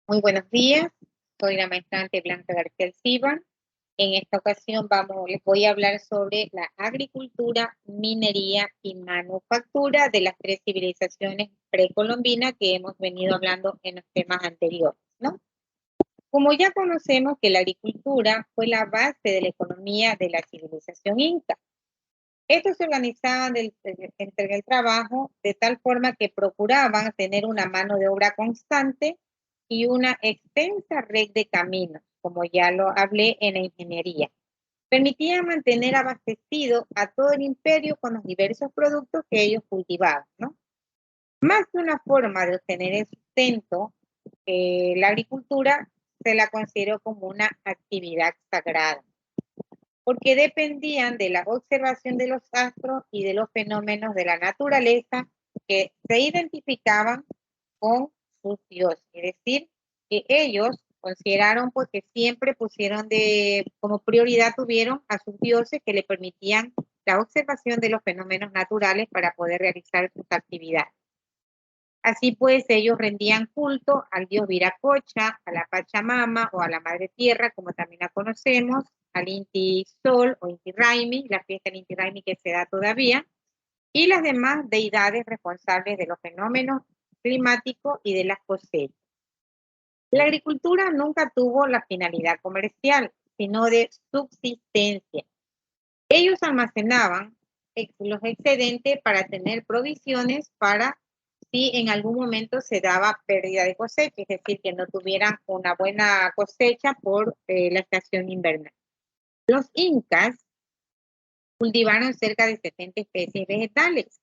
Muy buenos días, soy la maestrante Blanca García Alcibar. En esta ocasión les voy a hablar sobre la agricultura, minería y manufactura de las tres civilizaciones precolombinas que hemos venido hablando en los temas anteriores, ¿no? Como ya conocemos que la agricultura fue la base de la economía de la civilización inca. Estos se organizaban entre el trabajo de tal forma que procuraban tener una mano de obra constante y una extensa red de caminos, como ya lo hablé en la ingeniería. Permitían mantener abastecido a todo el imperio con los diversos productos que ellos cultivaban, ¿no? Más que una forma de obtener el sustento, la agricultura se la consideró como una actividad sagrada porque dependían de la observación de los astros y de los fenómenos de la naturaleza que se identificaban con sus dioses. Es decir, que ellos consideraron pues que siempre pusieron como prioridad tuvieron a sus dioses que le permitían la observación de los fenómenos naturales para poder realizar sus actividades. Así pues, ellos rendían culto al dios Viracocha, a la Pachamama o a la Madre Tierra, como también la conocemos, al Inti Sol o Inti Raimi, la fiesta del Inti Raimi que se da todavía, y las demás deidades responsables de los fenómenos climáticos y de las cosechas. La agricultura nunca tuvo la finalidad comercial, sino de subsistencia. Ellos almacenaban los excedentes para tener provisiones para si en algún momento se daba pérdida de cosecha, es decir, que no tuvieran una buena cosecha por la estación invernal. Los incas cultivaron cerca de 70 especies vegetales.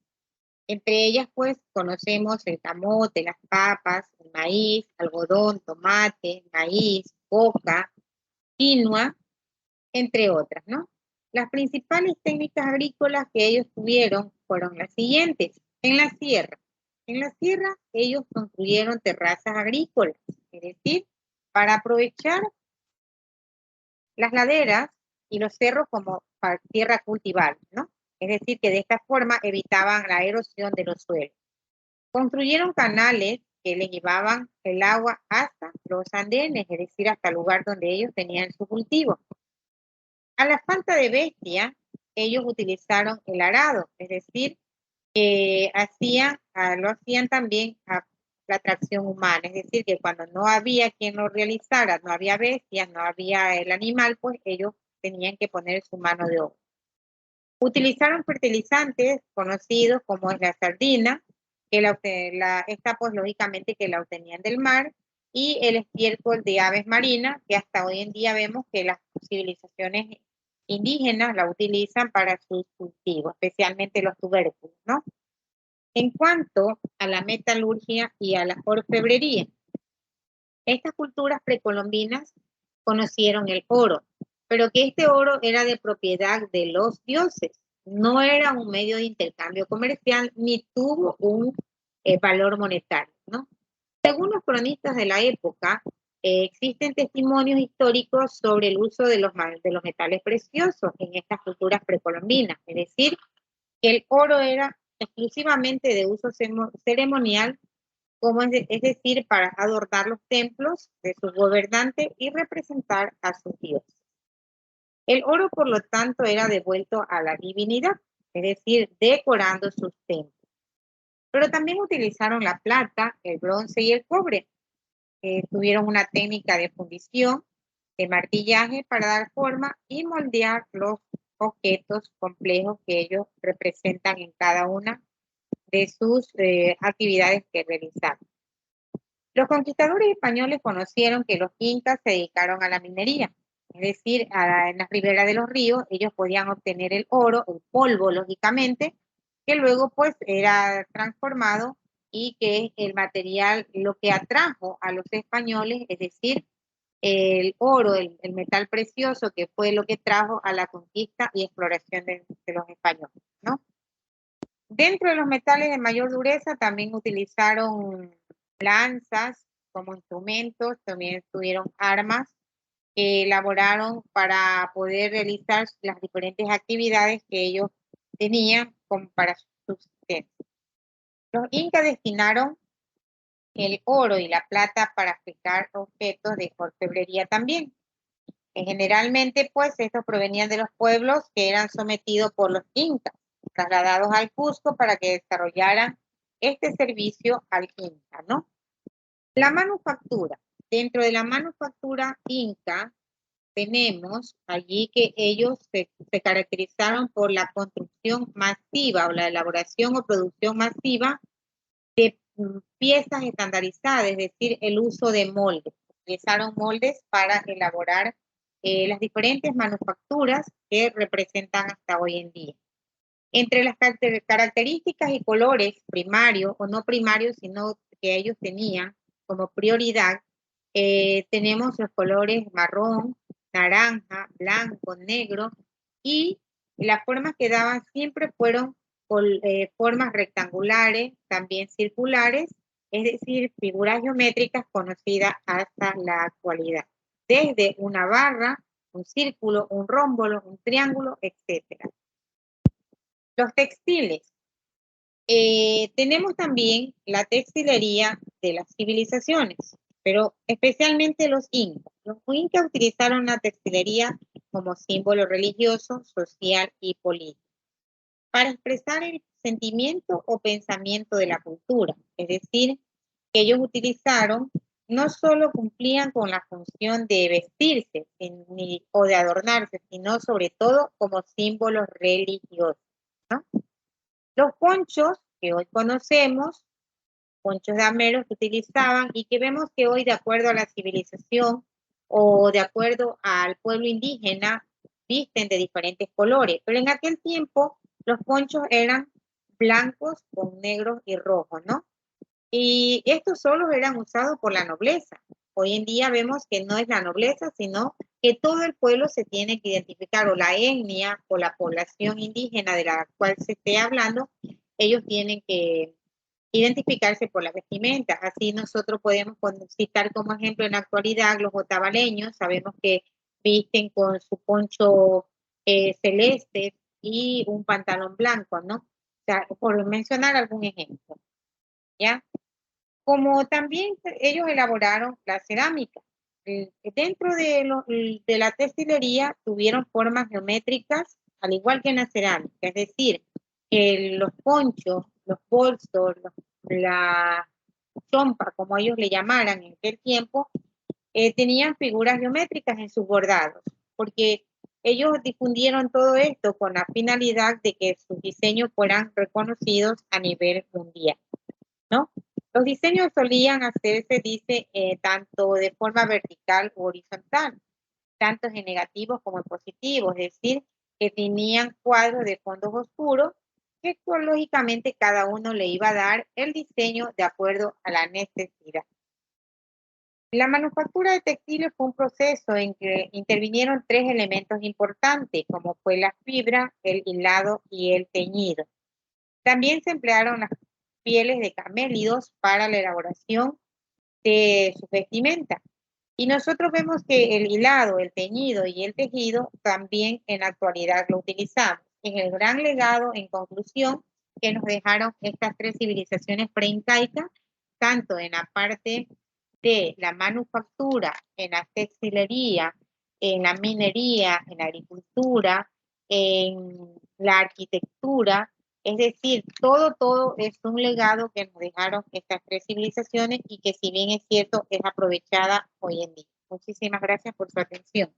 Entre ellas, pues, conocemos el camote, las papas, el maíz, algodón, tomate, maíz, coca, quinoa, entre otras, ¿no? Las principales técnicas agrícolas que ellos tuvieron fueron las siguientes. En la sierra ellos construyeron terrazas agrícolas, es decir, para aprovechar las laderas y los cerros como para tierra cultivable, ¿no? Es decir, que de esta forma evitaban la erosión de los suelos. Construyeron canales que les llevaban el agua hasta los andenes, es decir, hasta el lugar donde ellos tenían su cultivo. A la falta de bestia, ellos utilizaron el arado, es decir, lo hacían también a la tracción humana, es decir, que cuando no había quien lo realizara, no había bestias, no había el animal, pues ellos tenían que poner su mano de obra. Utilizaron fertilizantes conocidos como es la sardina, que esta pues lógicamente que la obtenían del mar, y el estiércol de aves marinas, que hasta hoy en día vemos que las civilizaciones indígenas la utilizan para sus cultivos, especialmente los tubérculos, ¿no? En cuanto a la metalurgia y a la orfebrería, estas culturas precolombinas conocieron el oro, pero que este oro era de propiedad de los dioses, no era un medio de intercambio comercial ni tuvo un valor monetario, ¿no? Según los cronistas de la época, existen testimonios históricos sobre el uso de los metales preciosos en estas culturas precolombinas, es decir, que el oro era exclusivamente de uso ceremonial es decir, para adornar los templos de sus gobernantes y representar a sus dioses. El oro, por lo tanto, era devuelto a la divinidad, es decir, decorando sus templos. Pero también utilizaron la plata, el bronce y el cobre. Tuvieron una técnica de fundición, de martillaje para dar forma y moldear los objetos complejos que ellos representan en cada una de sus actividades que realizaban. Los conquistadores españoles conocieron que los incas se dedicaron a la minería, es decir, en las riberas de los ríos ellos podían obtener el oro, el polvo, lógicamente, que luego pues era transformado y que el material lo que atrajo a los españoles, es decir, el oro, el metal precioso, que fue lo que trajo a la conquista y exploración de los españoles, ¿no? Dentro de los metales de mayor dureza también utilizaron lanzas como instrumentos, también tuvieron armas que elaboraron para poder realizar las diferentes actividades que ellos tenían como para su subsistencia. Los incas destinaron el oro y la plata para fabricar objetos de orfebrería también. Generalmente, pues, estos provenían de los pueblos que eran sometidos por los incas, trasladados al Cusco para que desarrollaran este servicio al inca, ¿no? La manufactura. Dentro de la manufactura inca, tenemos allí que ellos se caracterizaron por la construcción masiva o la elaboración o producción masiva de piezas estandarizadas, es decir, el uso de moldes. Utilizaron moldes para elaborar las diferentes manufacturas que representan hasta hoy en día. Entre las características y colores primarios o no primarios, sino que ellos tenían como prioridad, tenemos los colores marrón, naranja, blanco, negro, y las formas que daban siempre fueron formas rectangulares, también circulares, es decir, figuras geométricas conocidas hasta la actualidad, desde una barra, un círculo, un rómbolo, un triángulo, etcétera. Los textiles. Tenemos también la textilería de las civilizaciones, pero especialmente los incas. Los incas utilizaron la textilería como símbolo religioso, social y político para expresar el sentimiento o pensamiento de la cultura. Es decir, que ellos utilizaron, no solo cumplían con la función de vestirse o de adornarse, sino sobre todo como símbolos religiosos, ¿no? Los ponchos que hoy conocemos, ponchos dameros que utilizaban y que vemos que hoy, de acuerdo a la civilización o de acuerdo al pueblo indígena, visten de diferentes colores. Pero en aquel tiempo los ponchos eran blancos con negros y rojos, ¿no? Y estos solos eran usados por la nobleza. Hoy en día vemos que no es la nobleza, sino que todo el pueblo se tiene que identificar, o la etnia o la población indígena de la cual se esté hablando, ellos tienen que identificarse por la vestimenta. Así nosotros podemos citar como ejemplo en la actualidad los otavaleños, sabemos que visten con su poncho celeste y un pantalón blanco, ¿no? O sea, por mencionar algún ejemplo, ¿ya? Como también ellos elaboraron la cerámica. Dentro de la textilería tuvieron formas geométricas, al igual que en la cerámica, es decir, los ponchos, los bolsos, la chompa, como ellos le llamaran en aquel tiempo, tenían figuras geométricas en sus bordados, porque ellos difundieron todo esto con la finalidad de que sus diseños fueran reconocidos a nivel mundial, ¿no? Los diseños solían hacerse, dice, tanto de forma vertical u horizontal, tanto en negativos como en positivos, es decir, que tenían cuadros de fondos oscuros que lógicamente cada uno le iba a dar el diseño de acuerdo a la necesidad. La manufactura de textiles fue un proceso en que intervinieron tres elementos importantes, como fue la fibra, el hilado y el teñido. También se emplearon las pieles de camélidos para la elaboración de su vestimenta. Y nosotros vemos que el hilado, el teñido y el tejido también en la actualidad lo utilizamos. En el gran legado, en conclusión, que nos dejaron estas tres civilizaciones preincaicas, tanto en la parte de la manufactura, en la textilería, en la minería, en la agricultura, en la arquitectura, es decir, todo es un legado que nos dejaron estas tres civilizaciones y que, si bien es cierto, es aprovechada hoy en día. Muchísimas gracias por su atención.